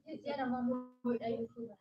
Yan ang mga word ay usura.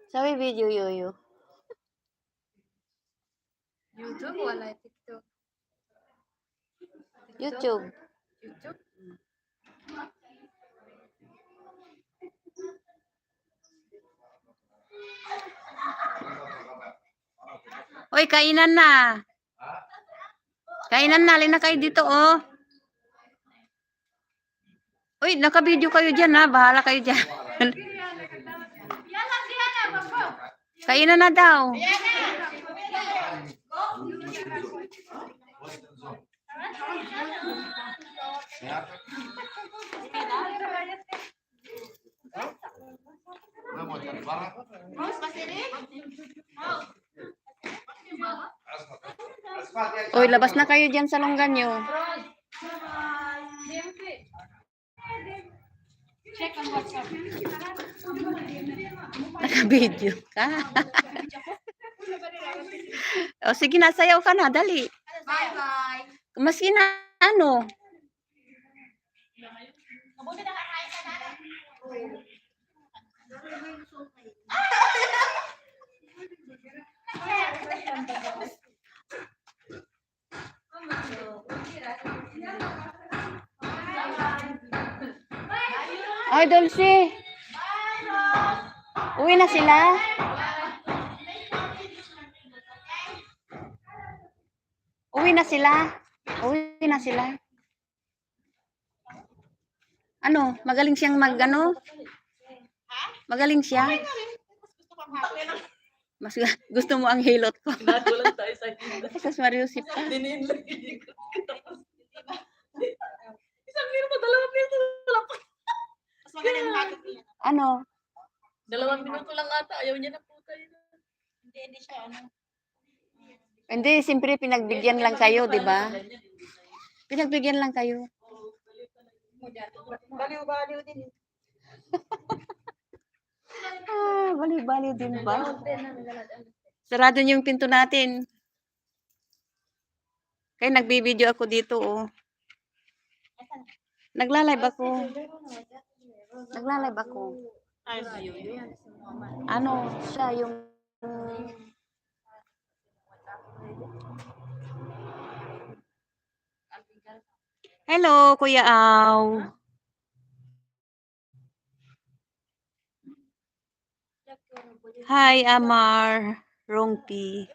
Sabi video yoyo. YouTube wala TikTok. YouTube. YouTube. Uy, kainan na. Kainan na. Halina kayo dito, oh. Uy, naka-video kayo dyan, ha. Bahala kayo dyan. Kainan na daw. Uy, labas na kayo dyan sa longgan nyo. Check ang WhatsApp. Naka-video ka. O sige na, sayaw ka na. Dali. Bye-bye. Maski na, ano. Mabuti nakakain ka na. Ay, Dulce. Uwi na sila. Uwi na sila. Uwi na sila. Ano? Magaling siyang mag-ano? Magaling siya? Mas gusto mo ang hilot ko. Nagulat tayo sa hindi. Sus Mariusip pa. Diniin lang yung isang minuto, 2 minuto lang. Mas magaling bakit niya. Ano? 2 minuto lang ata. Ayaw niya na po tayo. Hindi siya ano. Hindi, siyempre pinagbigyan lang kayo, di ba? Pinagbigyan lang kayo. Baliw-baliw din. Ah, baliw-baliw din ba? Sarado niyo yung pinto natin. Kaya nagbibideo ako dito, oh. Nagla-live ako. Nagla-live ako. Ay, sayo yun. Ano, siya yung... Hello, Kuya Aw. Hi, Amar. Rongpi.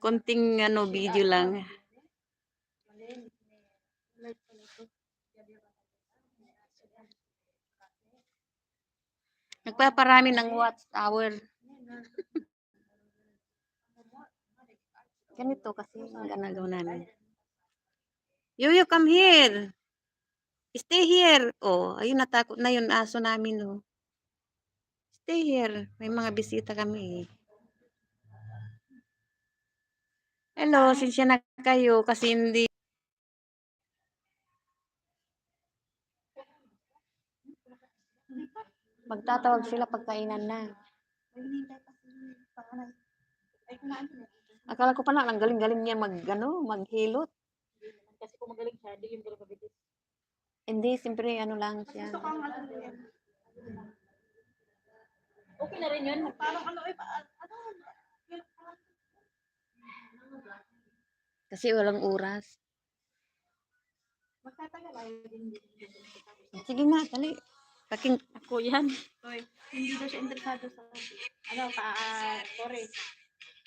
Konting ano, video lang. Nagpaparami ng watch hour. Ganito kasi ang ginagawa namin. Yoyo, come here. Stay here. Oh, ayun, natakot na yun aso namin, oh. Stay here. May mga bisita kami. Hello, sinsya na kayo kasi hindi. Magtatawag sila pagkainan na. Akala ko pa na, ang galing-galing niya maghilot. Kasi kung magaling siya, di yung pero mabilis. Hindi, siyempre, ano lang siya. Okay na rin yun. Parang ano, Kasi walang oras. magtatagal ayaw din. Sige nga, dali. Paking, Ako yan. Hoy, hindi daw siya interesado sa ano, sorry.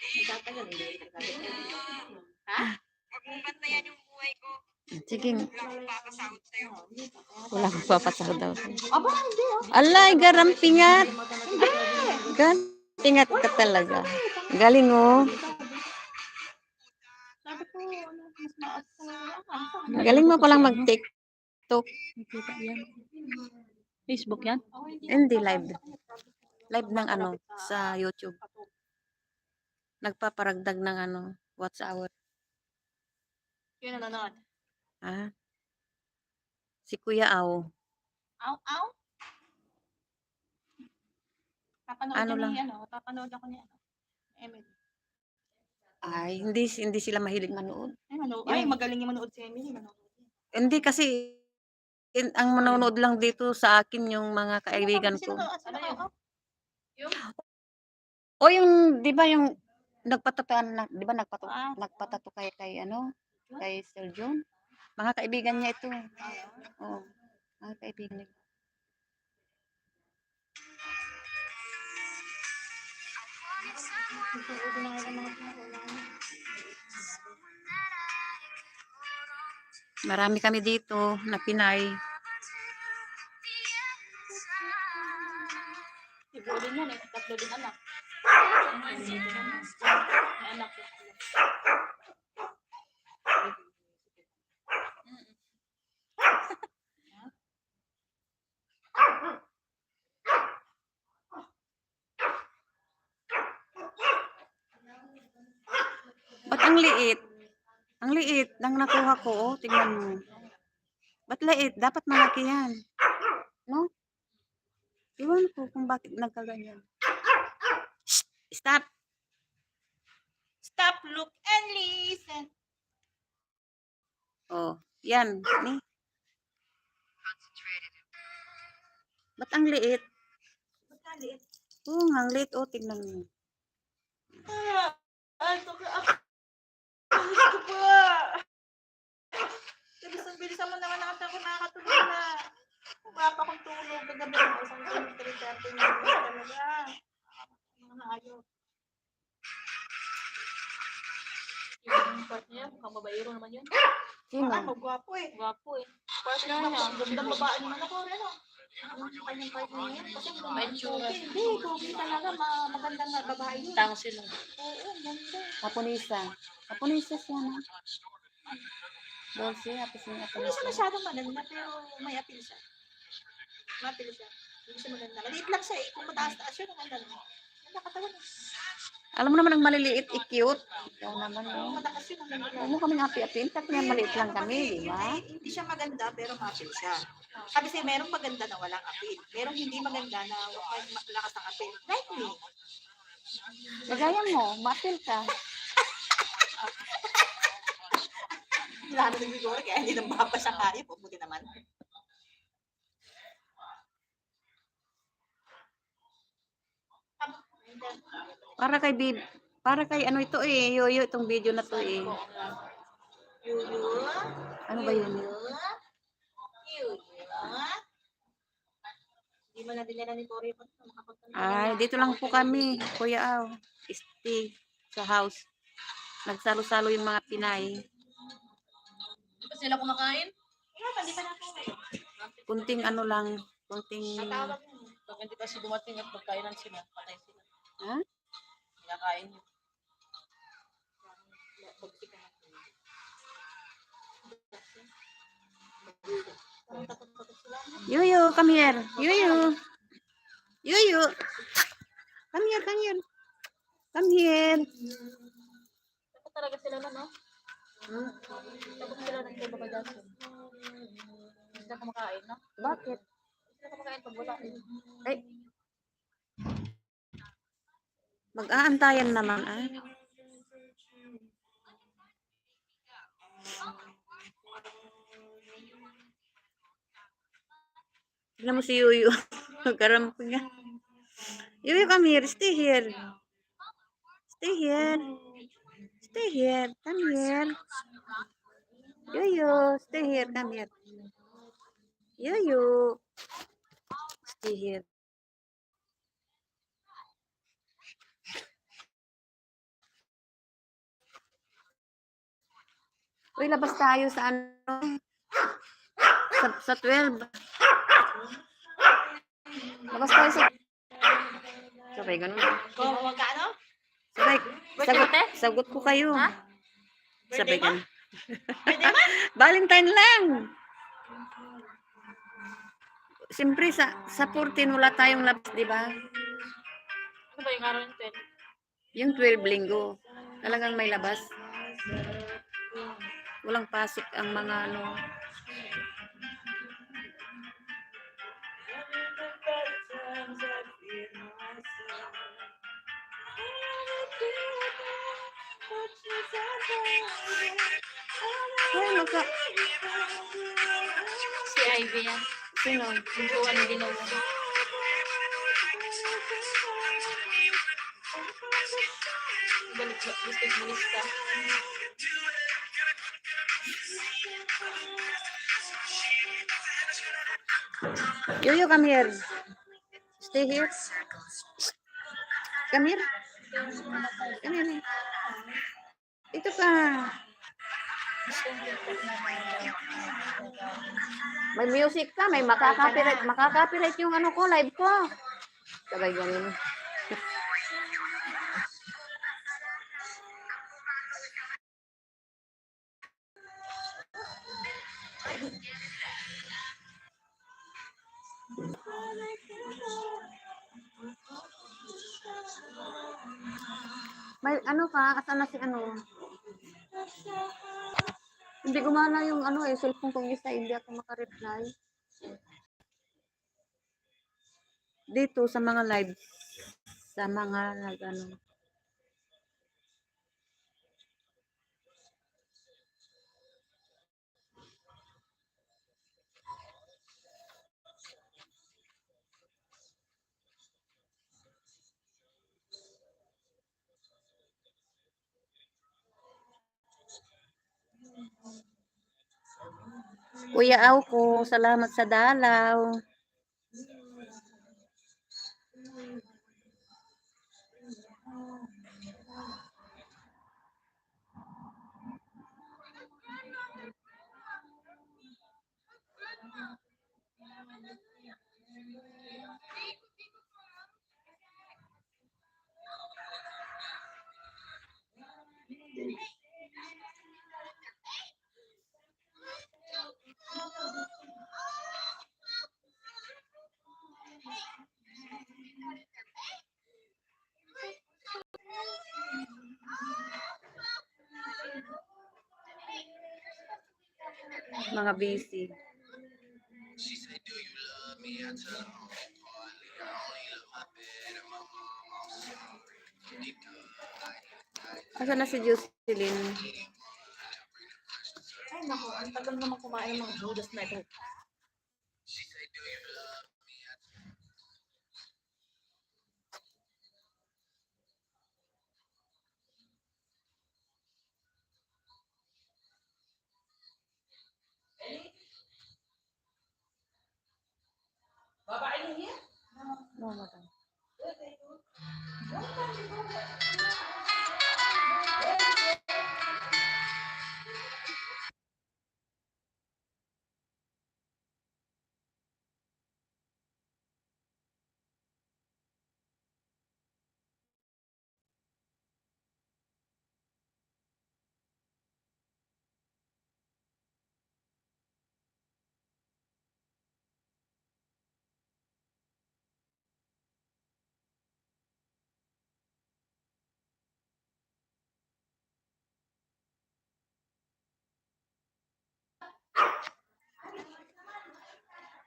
Magtatagal, hindi interesado. Ha? Huwag mong bantayan yung buhay ko. sige. Papasahod sa'yo. Wala akong papasahod daw. Aba, hindi oh. Alay, garam pingat. Pingat ka talaga. Galing, oh. Sabi ko, ano, mas maas Galing mo palang mag-TikTok. Facebook yan? Hindi, live. Live ng ano, sa YouTube. Nagpaparagdag ng ano, watch hour. Yun nanonood. Ha? Si Kuya Aw. Aw, aw. Papanood Ano ano lang? lang? Papanood ako ni ano. Emily. Ay, hindi sila mahilig manood. Ay, magaling yung manood si Emily. Manood. Hindi kasi ang manonood lang dito sa akin yung mga kaibigan ko. Ano yun? O yung, di ba yung nagpatatuan na, di ba Ah. nagpatato kay ano, kay Sir John? Mga kaibigan niya ito. Oo, mga kaibigan niya. Marami kami dito na Pinay. Ibo din yan eh. Tatlo din anak. May anak. Ba't ang liit? Ang liit ng nakuha ko, oh. Tingnan mo. Ba't liit? Dapat malaki yan. No? Iwan ko kung bakit nagkaganyan. Shh! Stop! Stop, look, and listen. Oh, yan. Ni. Ba't ang liit? Magkaliit. Oo, ang liit. Oh, tingnan mo. Ito ka ako. Gusto ko pa. Bilis mo naman ako nakakatulog na. Wala pa akong tulog. Kagabi ako isang tulog 3:30 na talaga. Mga ayok. Yung part niya, mukhang babaero naman yun. Sino? Magwapo eh. Gwapo eh. Part niya, gandang babae naman ako rin oh. Ang kanyang part niya yan. Kasi may tsura. Hindi, pogi talaga. Magandang babae yun. Tang sila. Oo, ganda. Japonesa. Japonesa siya na. Dolce, tapos yung Hindi siya Japonesa. masyadong maganda, pero may appeal siya. May appeal siya. Hindi siya maganda. Maliit lang siya eh. Kung mataas-taas siya, ang ganda. Ganda katawan eh. Alam mo naman ang maliliit, i-cute. Ikaw naman, Kung oh. mataas yun, ang ganda. Huwag mo kaming api-api. Intak niya, maliit lang kami, di ba? Hindi siya maganda, pero ma-appeal siya. Sabi sa'yo, merong maganda na walang appeal. Merong hindi maganda na lakas ang appeal. Like me. Lagayan mo, ma-appeal ka. Lalo ng bigore, kaya hindi nang mababa sa kaya. Puputi naman. Para kay ano ito eh, yoyo itong video na to eh. Yuyu. Ano ba yun? Yuyu. Hindi mo na dinala ni Tori pa. Ay, dito lang po kami, Kuya Aw. Stay sa house. Nagsalo-salo yung mga Pinay. Di ba sila kumakain? Hindi pa na ako. Kunting ano lang, kunting... Natawag mo. Pag hindi kasi dumating at magkainan sila, patay sila. Ha? Kinakain nyo. Yoyo, come here. Yoyo. Yoyo. Come here, come here. Come here. Dapat talaga sila na, no? Dapat sila na kay Baba Jackson. Hindi sila kumakain, no? Bakit? Hindi sila kumakain pag wala. Ay. Mag-aantayan naman ah. Tignan mo si Yuyu. Karam ko nga. Yuyu, come here. Stay here. Stay here. Stay here. Come here. Yuyu, stay here. Come here. Yuyu. Stay here. Uy, labas tayo sa ano? Sa 12. Labas tayo sa... Sabay, ganun. Kung magkano? Sabay, sagot ko kayo. Sabay, ganun. Valentine lang. Siyempre, sa 14, wala tayong labas, di ba? Ano ba yung araw ng 12? Yung 12 linggo. Talagang may labas. Walang pasok ang mga ano. Ay, magka... Si Ivy yan. Sino? Yung buwan ni Dinawa. Basketballista. Yoyo, come here. Stay here. Come here. Come here. Dito ka. May music ka, may makaka-copyright yung ano ko, live ko. Sabay ganun. May ano ka, asan na si ano? Hindi gumana yung ano eh, cellphone kong isa, hindi ako makareply. Dito sa mga live, sa mga ano. Kuya Auko, salamat sa dalaw. Mga busy. Asa na si Jocelyn? Ay, naku, ang tagal naman kumain ng mga noodles na ito. No, madam.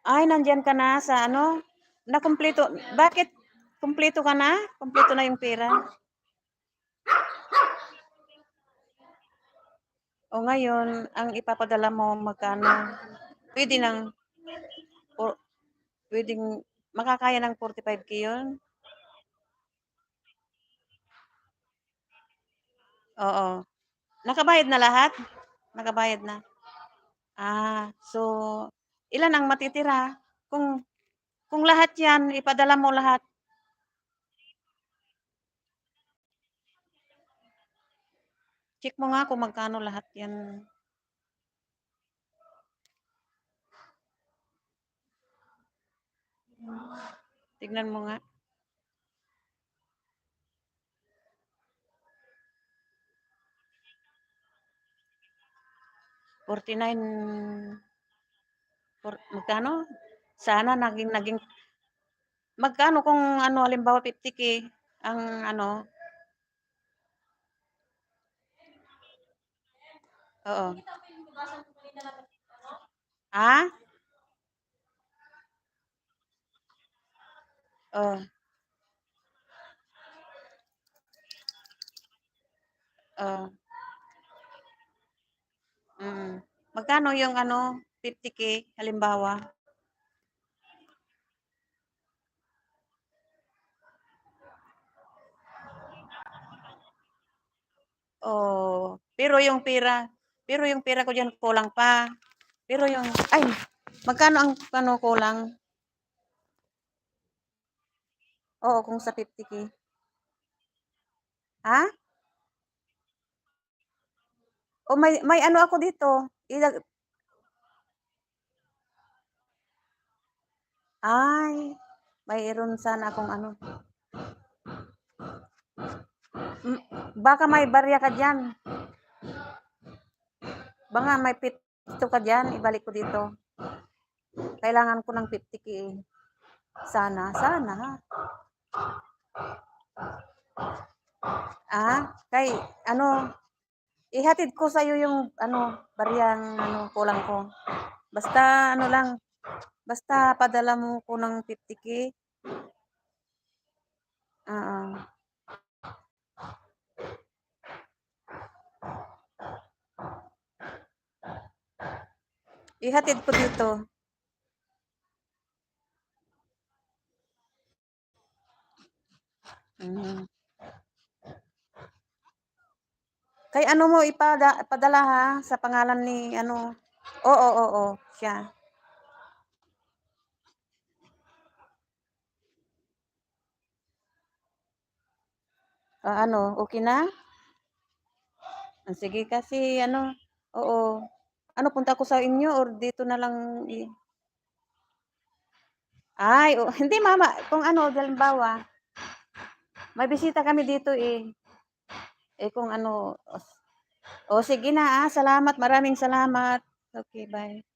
Ay, nandyan ka na sa ano? Nakumpleto. Bakit kumpleto ka na? Kumpleto na yung pera. O ngayon, ang ipapadala mo magkano? Pwede nang, pwedeng, makakaya ng 45K yun? Oo. Nakabayad na lahat? Nakabayad na? So, ilan ang matitira? Kung lahat yan, ipadala mo lahat. Check mo nga kung magkano lahat yan. Tignan mo nga. 49. Magkano? Sana naging magkano kung ano halimbawa 50K ang ano? Oo. Ah? Oh. Oh. Magkano yung ano 50K halimbawa? pero yung pera ko diyan kulang pa. Pero yung ay, magkano ang ano kulang? Oo, kung sa 50K. Ha? O may ano ako dito, ay, mayroon sana akong ano, hmm, baka may barya ka diyan. Baka may pito ka diyan, ibalik ko dito. Kailangan ko ng 50K eh. Sana. Kay ano, ihatid ko sa'yo yung ano, baryang ano, kulang ko. Basta ano lang, basta padala mo ko ng 50K. Oo. Ihatid ko dito. Mm. Kay ano mo padala ha, sa pangalan ni ano. Oo, siya. Ano, okay na? Sige kasi ano, oo. Ano, punta ko sa inyo or dito na lang ay, hindi mama, kung ano, halimbawa, may bisita kami dito eh. Kung ano, o sige na salamat, maraming salamat. Okay, bye.